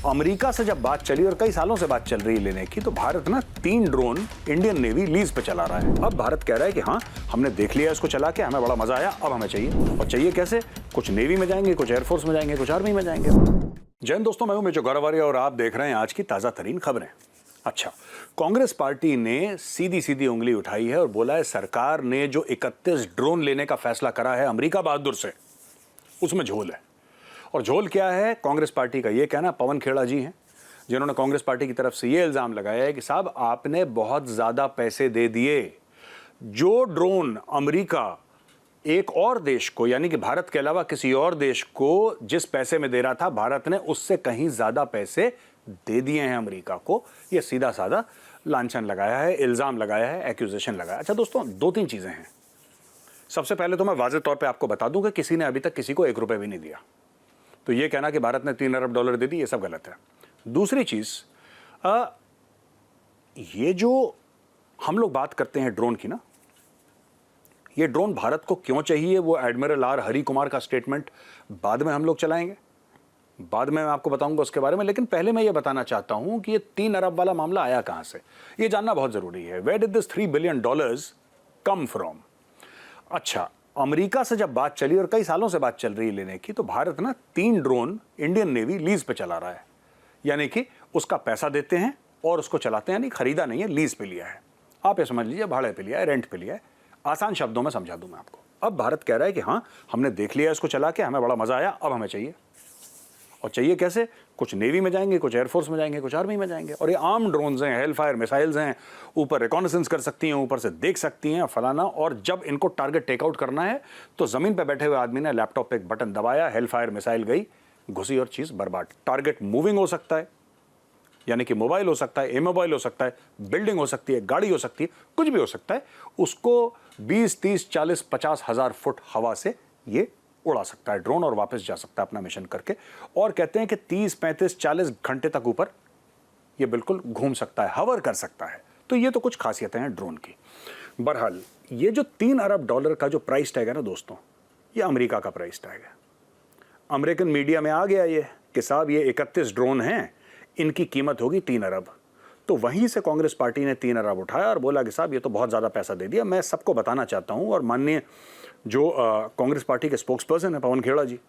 America से जब बात चली और कई सालों से बात चल रही है लेने की, तो भारत ना 3 ड्रोन इंडियन नेवी लीज पे चला रहा है। अब भारत कह रहा है कि हाँ, हमने देख लिया इसको चला के, हमें बड़ा मजा आया, अब हमें चाहिए। और चाहिए कैसे? कुछ नेवी में जाएंगे, कुछ एयरफोर्स में जाएंगे, कुछ आर्मी में जाएंगे। जय हिंद दोस्तों, मैं हूं मेजर गौरव आर्य और आप देख रहे हैं आज की ताजा तरीन खबरें। अच्छा, कांग्रेस पार्टी ने सीधी सीधी उंगली उठाई है और बोला है सरकार ने जो 31 ड्रोन लेने का फैसला करा है अमेरिका बहादुर से, उसमें झोल है। और झोल क्या है? कांग्रेस पार्टी का ये कहना, पवन खेड़ा जी हैं जिन्होंने कांग्रेस पार्टी की तरफ से ये इल्जाम लगाया है कि साहब आपने बहुत ज्यादा पैसे दे दिए। जो ड्रोन अमेरिका एक और देश को, यानी कि भारत के अलावा किसी और देश को जिस पैसे में दे रहा था, भारत ने उससे कहीं ज्यादा पैसे दे दिए हैं अमेरिका को। यह सीधा साधा लांछन लगाया है, इल्जाम लगाया है, एक्यूजेशन लगाया। अच्छा दोस्तों, 2-3 चीजें हैं। सबसे पहले तो मैं वाज़ेह तौर पे आपको बता दूं कि किसी ने अभी तक किसी को 1 रुपए भी नहीं दिया। तो ये कहना कि भारत ने $3 अरब दे दी, ये सब गलत है। दूसरी चीज, ये जो हम लोग बात करते हैं ड्रोन की ना, ये ड्रोन भारत को क्यों चाहिए, वो एडमिरल आर हरी कुमार का स्टेटमेंट बाद में हम लोग चलाएंगे, बाद में मैं आपको बताऊंगा उसके बारे में। लेकिन पहले मैं ये बताना चाहता हूं कि ये 3 अरब वाला मामला आया कहां से, ये जानना बहुत जरूरी है। Where did this $3 billion come from? अच्छा, अमेरिका से जब बात चली और कई सालों से बात चल रही है लेने की, तो भारत ना 3 ड्रोन इंडियन नेवी लीज पे चला रहा है। यानी कि उसका पैसा देते हैं और उसको चलाते हैं, यानी खरीदा नहीं है, लीज पे लिया है। आप ये समझ लीजिए, भाड़े पे लिया है, रेंट पे लिया है। आसान शब्दों में समझा दूं मैं आपको। अब भारत कह रहा है कि हाँ, हमने देख लिया इसको चला के, हमें बड़ा मजा आया, अब हमें चाहिए। और चाहिए कैसे? कुछ नेवी में जाएंगे, कुछ एयरफोर्स में जाएंगे, कुछ आर्मी में जाएंगे। और ये आर्म ड्रोन्स हैं, हेलफायर मिसाइल्स हैं, ऊपर रिकॉनेसेंस कर सकती हैं, ऊपर से देख सकती हैं, फलाना। और जब इनको टारगेट टेकआउट करना है तो जमीन पर बैठे हुए आदमी ने लैपटॉप पे एक बटन दबाया, हेलफायर मिसाइल गई, घुसी और चीज बर्बाद। टारगेट मूविंग हो सकता है, यानी कि मोबाइल हो सकता है, इमोबाइल हो सकता है, बिल्डिंग हो सकती है, गाड़ी हो सकती है, कुछ भी हो सकता है। उसको 20, 30, 40, 50 हजार फुट हवा से ये उड़ा सकता है ड्रोन और वापस जा सकता है अपना मिशन करके। और कहते हैं कि 30, 35, 40 घंटे तक ऊपर ये बिल्कुल घूम सकता है, हवर कर सकता है। तो ये तो कुछ खासियतें हैं ड्रोन की। बहरहाल, ये जो $3 अरब का जो प्राइस टैग है ना दोस्तों, ये अमेरिका का प्राइस टैग है। अमेरिकन मीडिया में आ गया ये कि साहब ये 31 ड्रोन हैं, इनकी कीमत होगी 3 अरब। तो वहीं से कांग्रेस पार्टी ने 3 अरब उठाया और बोला कि साहब ये तो बहुत ज़्यादा पैसा दे दिया। मैं सबको बताना चाहता हूं, और माननीय जो कांग्रेस पार्टी के स्पोक्स पर्सन है पवन खेड़ा जी,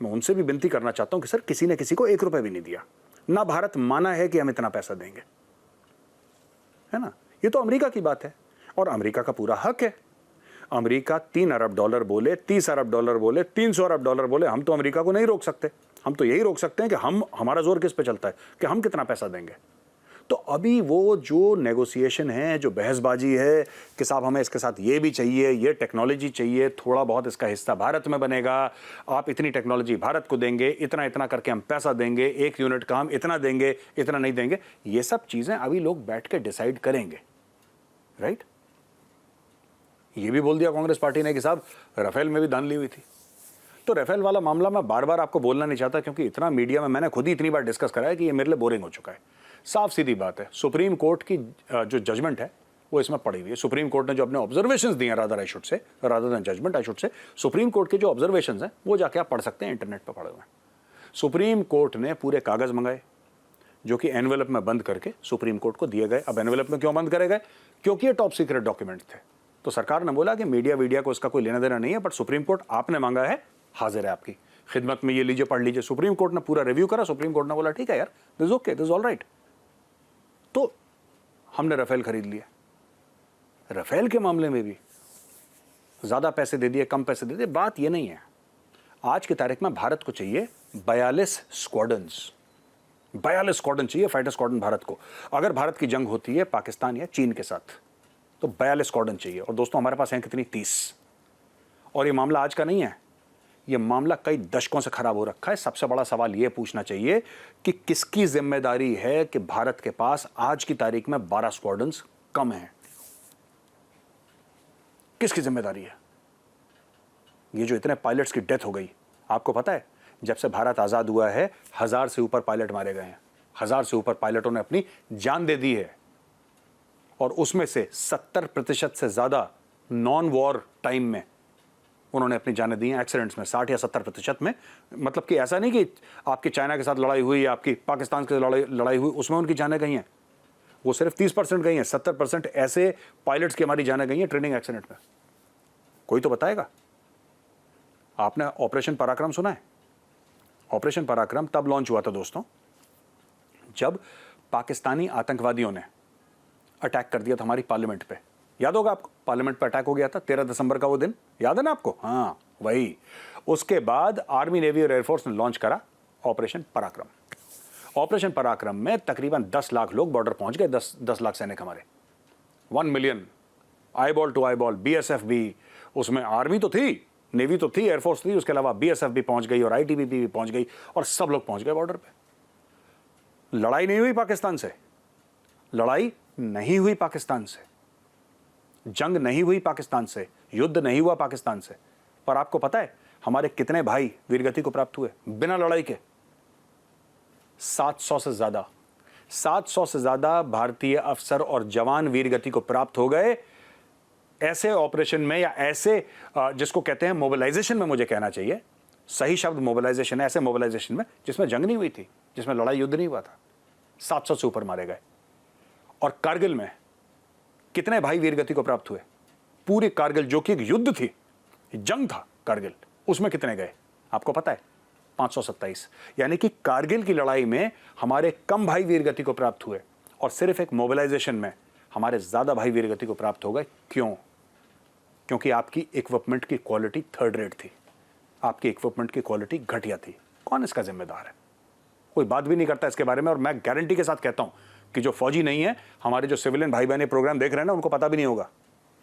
मैं उनसे भी विनती करना चाहता हूं कि सर, किसी ने किसी को 1 रुपए भी नहीं दिया ना। भारत माना है कि हम इतना पैसा देंगे, है ना। ये तो अमेरिका की बात है और अमेरिका का पूरा हक है। अमेरिका $3 अरब बोले, $30 अरब बोले, $300 अरब बोले, हम तो अमेरिका को नहीं रोक सकते। हम तो यही रोक सकते हैं कि हमारा जोर किस पे चलता है, कि हम कितना पैसा देंगे। तो अभी वो जो नेगोशिएशन है, जो बहसबाजी है कि साहब हमें इसके साथ ये भी चाहिए, ये टेक्नोलॉजी चाहिए, थोड़ा बहुत इसका हिस्सा भारत में बनेगा, आप इतनी टेक्नोलॉजी भारत को देंगे, इतना इतना करके हम पैसा देंगे, 1 यूनिट का हम इतना देंगे, इतना नहीं देंगे, ये सब चीजें अभी लोग बैठ के डिसाइड करेंगे, राइट। ये भी बोल दिया कांग्रेस पार्टी ने कि साहब राफेल में भी दान ली हुई थी। तो राफेल वाला मामला मैं बार बार आपको बोलना नहीं चाहता, क्योंकि इतना मीडिया में मैंने खुद ही इतनी बार डिस्कस करा है कि ये मेरे लिए बोरिंग हो चुका है। साफ सीधी बात है, सुप्रीम कोर्ट की जो जजमेंट है वो इसमें पड़ी हुई है। सुप्रीम कोर्ट ने जो अपने ऑब्जर्वेशंस दिए, rather than judgement I should say, Supreme Court के जो ऑब्जर्वेशंस हैं वो जाके आप पढ़ सकते हैं, इंटरनेट पर पढ़े हुए हैं। सुप्रीम कोर्ट ने पूरे कागज मंगाए जो कि एनवेलप में बंद करके सुप्रीम कोर्ट को दिए गए। अब एनवेलप में क्यों बंद करे गए? क्योंकि ये टॉप सीक्रेट डॉक्यूमेंट थे। तो सरकार ने बोला कि मीडिया को इसका कोई लेना देना नहीं है, बट सुप्रीम कोर्ट आपने मांगा है, हाजिर है आपकी खिदमत में, ये लीजिए पढ़ लीजिए। सुप्रीम कोर्ट ने पूरा रिव्यू करा, सुप्रीम कोर्ट ने बोला ठीक है यार, this okay, this all right. तो हमने राफेल खरीद लिया। राफेल के मामले में भी ज्यादा पैसे दे दिए, कम पैसे दे दिए, बात ये नहीं है। आज की तारीख में भारत को चाहिए 42 स्क्वाड्रन्स, 42 स्क्वाड्रन चाहिए, फाइटर स्क्वाड्रन भारत को। अगर भारत की जंग होती है पाकिस्तान या चीन के साथ, तो 42 स्क्वाड्रन चाहिए। और दोस्तों हमारे पास हैं कितनी? 30। और ये मामला आज का नहीं है, ये मामला कई दशकों से खराब हो रखा है। सबसे बड़ा सवाल ये पूछना चाहिए कि किसकी जिम्मेदारी है कि भारत के पास आज की तारीख में 12 स्क्वाड्रन्स कम हैं? किसकी जिम्मेदारी है? ये जो इतने पायलट्स की डेथ हो गई, आपको पता है जब से भारत आजाद हुआ है 1000 से ऊपर पायलट मारे गए हैं। 1000 से ऊपर पायलटों ने अपनी जान दे दी है, और उसमें से 70% से ज्यादा नॉन वॉर टाइम में उन्होंने अपनी जानें दी हैं एक्सीडेंट्स में, 60 या 70% में। मतलब कि ऐसा नहीं कि आपकी चाइना के साथ लड़ाई हुई या आपकी पाकिस्तान के साथ लड़ाई हुई उसमें उनकी जानें गई हैं, वो सिर्फ 30% गई हैं। 70% ऐसे पायलट्स की हमारी जानें गई हैं ट्रेनिंग एक्सीडेंट में। कोई तो बताएगा। आपने ऑपरेशन पराक्रम सुना है? ऑपरेशन पराक्रम तब लॉन्च हुआ था दोस्तों जब पाकिस्तानी आतंकवादियों ने अटैक कर दिया था हमारी पार्लियामेंट पे। याद होगा आपको, पार्लियामेंट पे अटैक हो गया था 13 दिसंबर का वो दिन, याद है ना आपको? हाँ वही। उसके बाद आर्मी, नेवी और एयरफोर्स ने लॉन्च करा ऑपरेशन पराक्रम। ऑपरेशन पराक्रम में तकरीबन 10 लाख लोग बॉर्डर पहुंच गए, 10 लाख सैनिक हमारे, 1 million eyeball to eyeball. BSF भी उसमें, आर्मी तो थी, नेवी तो थी, एयरफोर्स थी, उसके अलावा बीएसएफ भी पहुंच गई और आईटीबीपी भी पहुंच गई और सब लोग पहुंच गए बॉर्डर पे। लड़ाई नहीं हुई पाकिस्तान से, लड़ाई नहीं हुई पाकिस्तान से, जंग नहीं हुई पाकिस्तान से, युद्ध नहीं हुआ पाकिस्तान से। पर आपको पता है हमारे कितने भाई वीरगति को प्राप्त हुए बिना लड़ाई के? 700 से ज्यादा, 700 से ज्यादा भारतीय अफसर और जवान वीरगति को प्राप्त हो गए ऐसे ऑपरेशन में, या ऐसे जिसको कहते हैं मोबिलाइजेशन में, मुझे कहना चाहिए सही शब्द मोबिलाइजेशन है, ऐसे मोबिलाइजेशन में जिसमें जंग नहीं हुई थी, जिसमें लड़ाई युद्ध नहीं हुआ था। 700 से ऊपर मारे गए। और कारगिल में कितने भाई वीरगति को प्राप्त हुए? पूरी कारगिल जो कि एक युद्ध थी, जंग था कारगिल, उसमें कितने गए आपको पता है? 527। यानी कि कारगिल की लड़ाई में हमारे कम भाई वीरगति को प्राप्त हुए और सिर्फ एक मोबिलाइजेशन में हमारे ज्यादा भाई वीरगति को प्राप्त हो गए। क्यों? क्योंकि आपकी इक्विपमेंट की क्वालिटी थर्ड रेट थी, आपकी इक्विपमेंट की क्वालिटी घटिया थी। कौन इसका जिम्मेदार है? कोई बात भी नहीं करता इसके बारे में। और मैं गारंटी के साथ कहता हूं कि जो फौजी नहीं है, हमारे जो सिविलियन भाई बहन प्रोग्राम देख रहे हैं ना, उनको पता भी नहीं होगा,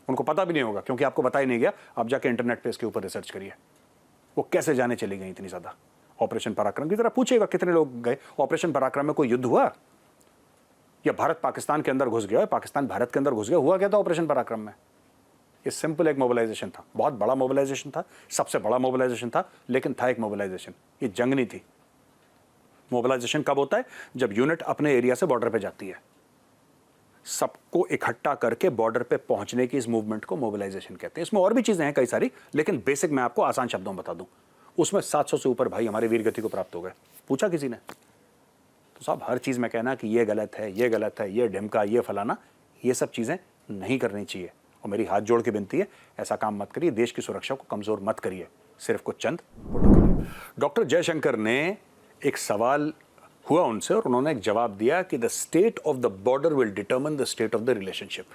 उनको पता भी नहीं होगा, क्योंकि आपको पता ही नहीं गया। आप जाके इंटरनेट पे इसके ऊपर रिसर्च करिए, वो कैसे जाने चली गई इतनी ज्यादा। ऑपरेशन पराक्रम की तरह पूछेगा कितने लोग गए ऑपरेशन पराक्रम में? कोई युद्ध हुआ या भारत पाकिस्तान के अंदर घुस गया, पाकिस्तान भारत के अंदर घुस गया? हुआ क्या था ऑपरेशन पराक्रम में? ये सिंपल एक मोबिलाइजेशन था, बहुत बड़ा मोबिलाइजेशन था, सबसे बड़ा मोबिलाइजेशन था, लेकिन था एक मोबिलाइजेशन, ये जंग नहीं थी। मोबिलाइजेशन कब होता है? जब यूनिट अपने एरिया से बॉर्डर पे जाती है, सबको इकट्ठा करके बॉर्डर पे पहुंचने की इस मूवमेंट को मोबिलाइजेशन कहते हैं। इसमें और भी चीजें हैं कई सारी, लेकिन बेसिक मैं आपको आसान शब्दों में बता दूं। उसमें 700 से ऊपर भाई हमारे वीरगति को प्राप्त हो गए। पूछा किसी ने? तो साहब हर चीज में कहना कि ये गलत है, ये गलत है, ये ढिमका, ये फलाना, ये सब चीजें नहीं करनी चाहिए। और मेरी हाथ जोड़ के विनती है, ऐसा काम मत करिए, देश की सुरक्षा को कमजोर मत करिए सिर्फ कुछ चंद वोटों के लिए। डॉक्टर जयशंकर ने एक सवाल हुआ उनसे और उन्होंने एक जवाब दिया कि the state of the border will determine the state of the relationship.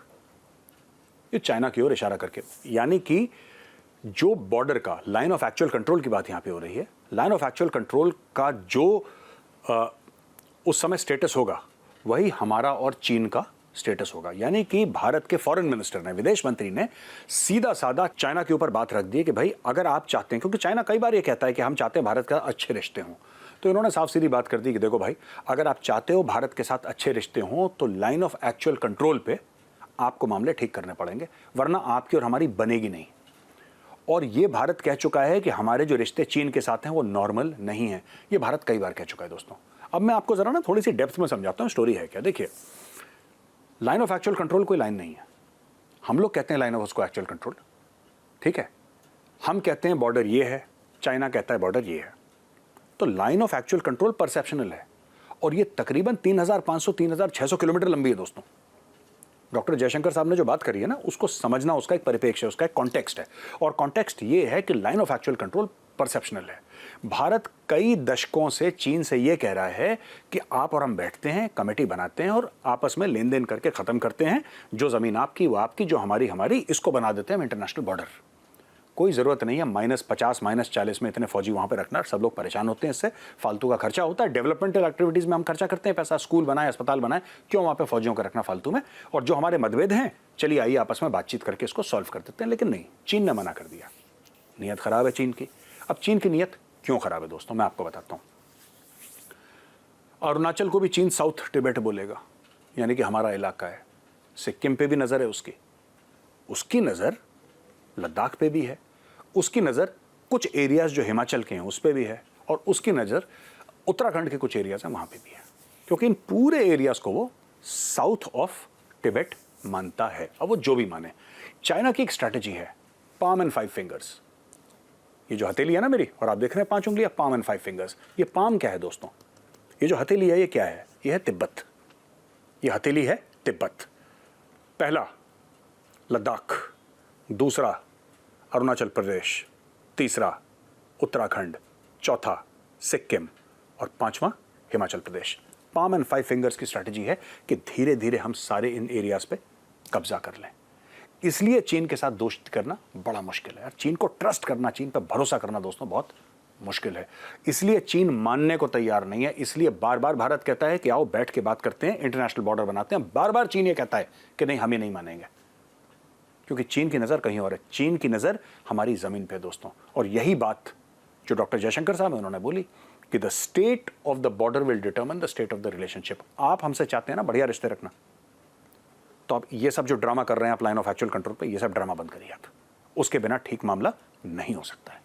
ये चाइना की ओर इशारा करके, यानी कि जो बॉर्डर का लाइन ऑफ एक्चुअल कंट्रोल की बात यहां पे हो रही है, लाइन ऑफ एक्चुअल कंट्रोल का जो उस समय स्टेटस होगा वही हमारा और चीन का स्टेटस होगा। यानी कि भारत के फॉरेन मिनिस्टर ने, विदेश मंत्री ने सीधा साधा चाइना के ऊपर बात रख दी कि भाई अगर आप चाहते हैं, क्योंकि चाइना कई बार ये कहता है कि हम चाहते हैं भारत का अच्छे रिश्ते हों, तो इन्होंने साफ सीधी बात कर दी कि देखो भाई, अगर आप चाहते हो भारत के साथ अच्छे रिश्ते हों तो लाइन ऑफ एक्चुअल कंट्रोल पे आपको मामले ठीक करने पड़ेंगे, वरना आपकी और हमारी बनेगी नहीं। और ये भारत कह चुका है कि हमारे जो रिश्ते चीन के साथ हैं वो नॉर्मल नहीं है। ये भारत कई बार कह चुका है दोस्तों। अब मैं आपको जरा ना थोड़ी सी डेप्थ में समझाता हूं स्टोरी है क्या। देखिए, लाइन ऑफ एक्चुअल कंट्रोल कोई लाइन नहीं है। हम लोग कहते हैं लाइन ऑफ उसको एक्चुअल कंट्रोल, ठीक है। हम कहते हैं बॉर्डर ये है, चाइना कहता है बॉर्डर ये है। तो line of actual control perceptual है और ये तकरीबन 3500-3600 किलोमीटर लंबी है दोस्तों। डॉक्टर जयशंकर साहब ने जो बात करी है ना, उसको समझना, उसका एक परिप्रेक्ष्य है, उसका एक कॉन्टेक्स्ट है। और कॉन्टेक्स्ट ये है कि line of actual control perceptual है। भारत कई दशकों से चीन से ये कह रहा है कि आप और हम बैठते हैं, कमेटी बनाते हैं और आपस में लेन देन करके खत्म करते हैं। जो जमीन आपकी वो आपकी, जो हमारी हमारी, इसको बना देते हैं इंटरनेशनल बॉर्डर। कोई ज़रूरत नहीं है -50 -40 में इतने फौजी वहाँ पे रखना। सब लोग परेशान होते हैं इससे, फालतू का खर्चा होता है। डेवलपमेंटल एक्टिविटीज़ में हम खर्चा करते हैं पैसा, स्कूल बनाए, अस्पताल बनाए, क्यों वहाँ पे फौजियों का रखना फालतू में। और जो हमारे मतभेद हैं, चलिए आइए आपस में बातचीत करके इसको सॉल्व कर देते हैं। लेकिन नहीं, चीन ने मना कर दिया। नीयत ख़राब है चीन की। अब चीन की नीयत क्यों ख़राब है दोस्तों, मैं आपको बताता हूँ। अरुणाचल को भी चीन साउथ टिबेट बोलेगा, यानी कि हमारा इलाका है। सिक्किम पे भी नज़र है उसकी नज़र लद्दाख पे भी है, उसकी नज़र कुछ एरियाज जो हिमाचल के हैं उस पर भी है, और उसकी नज़र उत्तराखंड के कुछ एरियाज हैं वहाँ पे भी है, क्योंकि इन पूरे एरियाज को वो साउथ ऑफ टिबेट मानता है। अब वो जो भी माने, चाइना की एक स्ट्रैटेजी है, पाम एंड 5 फिंगर्स। ये जो हथेली है ना मेरी, और आप देख रहे हैं 5 उंगलियां, पाम एंड 5 फिंगर्स, ये पाम क्या है दोस्तों? ये जो हथेली है ये क्या है? ये है तिब्बत। ये हथेली है तिब्बत। पहला लद्दाख, दूसरा अरुणाचल प्रदेश, तीसरा उत्तराखंड, चौथा सिक्किम और पांचवा Himachal Pradesh. Palm and 5 fingers की स्ट्रैटेजी है कि धीरे धीरे हम सारे इन एरियाज पे कब्जा कर लें। इसलिए चीन के साथ दोस्ती करना बड़ा मुश्किल है। चीन को ट्रस्ट करना, चीन पर भरोसा करना दोस्तों बहुत मुश्किल है। इसलिए चीन मानने को तैयार नहीं है। इसलिए बार बार भारत कहता है कि आओ बैठ के बात करते हैं, इंटरनेशनल बॉर्डर बनाते हैं। बार बार चीन ये कहता है कि नहीं, हम ये नहीं मानेंगे, क्योंकि चीन की नज़र कहीं और है। चीन की नज़र हमारी ज़मीन पे दोस्तों। और यही बात जो डॉक्टर जयशंकर साहब हैं उन्होंने बोली कि the state of the border will determine the state of the relationship. आप हमसे चाहते हैं ना बढ़िया रिश्ते रखना, तो आप ये सब जो ड्रामा कर रहे हैं आप लाइन ऑफ एक्चुअल कंट्रोल पे, ये सब ड्रामा बंद करिए आप। उसके बिना ठीक मामला नहीं हो सकता है।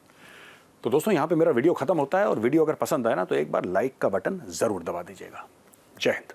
तो दोस्तों यहाँ पे मेरा वीडियो खत्म होता है, और वीडियो अगर पसंद आए ना तो एक बार लाइक का बटन जरूर दबा दीजिएगा। जय हिंद।